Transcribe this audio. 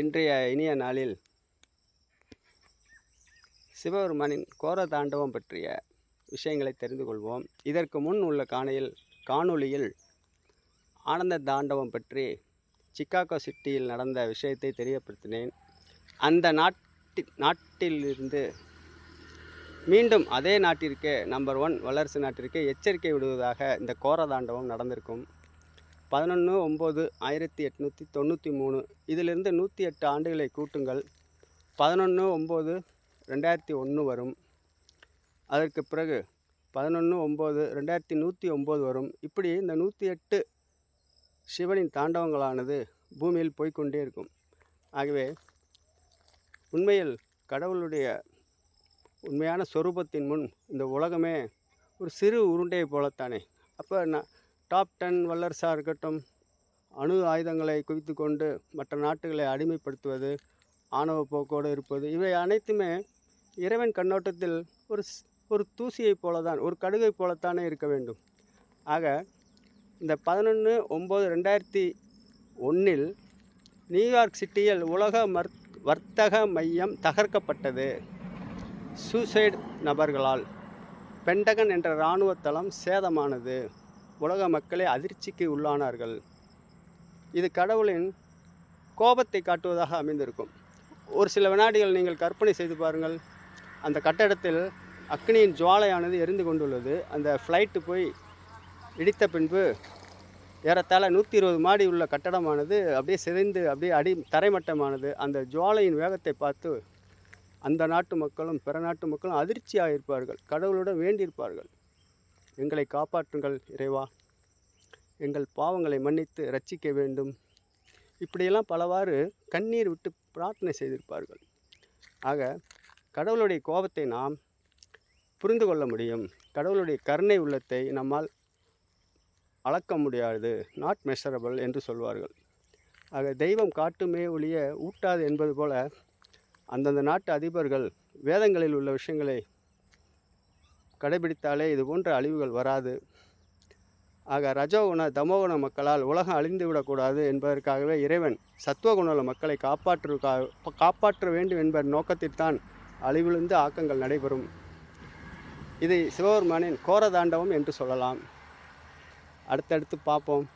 இன்றைய இனிய நாளில் சிவபெருமானின் கோர தாண்டவம் பற்றிய விஷயங்களை தெரிந்து கொள்வோம். இதற்கு முன் உள்ள காணொளியில் ஆனந்த தாண்டவம் பற்றி சிக்காகோ சிட்டியில் நடந்த விஷயத்தை தெரியப்படுத்தினேன். அந்த நாட்டிலிருந்து மீண்டும் அதே நாட்டிற்கே நம்பர் 1 வல்லரசு நாட்டிற்கே எச்சரிக்கை விடுவதாக இந்த கோர தாண்டவம் நடந்திருக்கும். 11/9/1893 இதிலிருந்து 108 ஆண்டுகளை கூட்டுங்கள். 11/9/2001 வரும். அதற்கு பிறகு 11/9/2109 வரும். இப்படி இந்த 108 சிவனின் தாண்டவங்களானது பூமியில் போய்கொண்டே இருக்கும். ஆகவே உண்மையில் கடவுளுடைய உண்மையான சொரூபத்தின் முன் இந்த உலகமே ஒரு சிறு உருண்டையை போலத்தானே. அப்போ டாப் 10 வல்லரசாக இருக்கட்டும், அணு ஆயுதங்களை குவித்து கொண்டு மற்ற நாட்டுகளை அடிமைப்படுத்துவது, ஆணவ போக்கோடு இருப்பது, இவை அனைத்துமே இறைவன் கண்ணோட்டத்தில் ஒரு தூசியை போலதான், ஒரு கடுகை போலத்தானே இருக்க வேண்டும். ஆக இந்த 11/9/2001 நியூயார்க் சிட்டியில் உலக வர்த்தக மையம் தகர்க்கப்பட்டது சூசைட் நபர்களால். பென்டகன் என்ற இராணுவ தளம் சேதமானது. உலக மக்களே அதிர்ச்சிக்கு உள்ளானார்கள். இது கடவுளின் கோபத்தை காட்டுவதாக அமைந்திருக்கும். ஒரு சில வினாடிகள் நீங்கள் கற்பனை செய்து பாருங்கள். அந்த கட்டடத்தில் அக்னியின் ஜுவாலையானது எரிந்து கொண்டுள்ளது. அந்த ஃப்ளைட்டு போய் இடித்த பின்பு ஏறத்தாழ 120 மாடி உள்ள கட்டடமானது அப்படியே சிதைந்து அப்படியே தரைமட்டமானது. அந்த ஜுவாலையின் வேகத்தை பார்த்து அந்த நாட்டு மக்களும் பிற நாட்டு மக்களும் அதிர்ச்சியாக இருப்பார்கள். கடவுளுடன் வேண்டியிருப்பார்கள், எங்களை காப்பாற்றுங்கள் இறைவா, எங்கள் பாவங்களை மன்னித்து ரட்சிக்க வேண்டும். இப்படியெல்லாம் பலவாறு கண்ணீர் விட்டு பிரார்த்தனை செய்திருப்பார்கள். ஆக கடவுளுடைய கோபத்தை நாம் புரிந்து கொள்ள முடியும். கடவுளுடைய கருணை உள்ளத்தை நம்மால் அளக்க முடியாது, நாட் மெஷரபிள் என்று சொல்வார்கள். ஆக தெய்வம் காட்டுமே ஒழிய ஊட்டாது என்பது போல அந்தந்த நாட்டு அதிபர்கள் வேதங்களில் உள்ள விஷயங்களை கடைபிடித்தாலே இது போன்ற அழிவுகள் வராது. ஆக ரஜோகுண தமோகுண மக்களால் உலகம் அழிந்து விடக்கூடாது என்பதற்காகவே இறைவன் சத்துவகுண மக்களை காப்பாற்ற வேண்டும் என்பது நோக்கத்தில்தான் அழிவிலிருந்து ஆக்கங்கள் நடைபெறும். இதை சிவபெருமானின் கோர தாண்டவம் என்று சொல்லலாம். அடுத்தடுத்து பார்ப்போம்.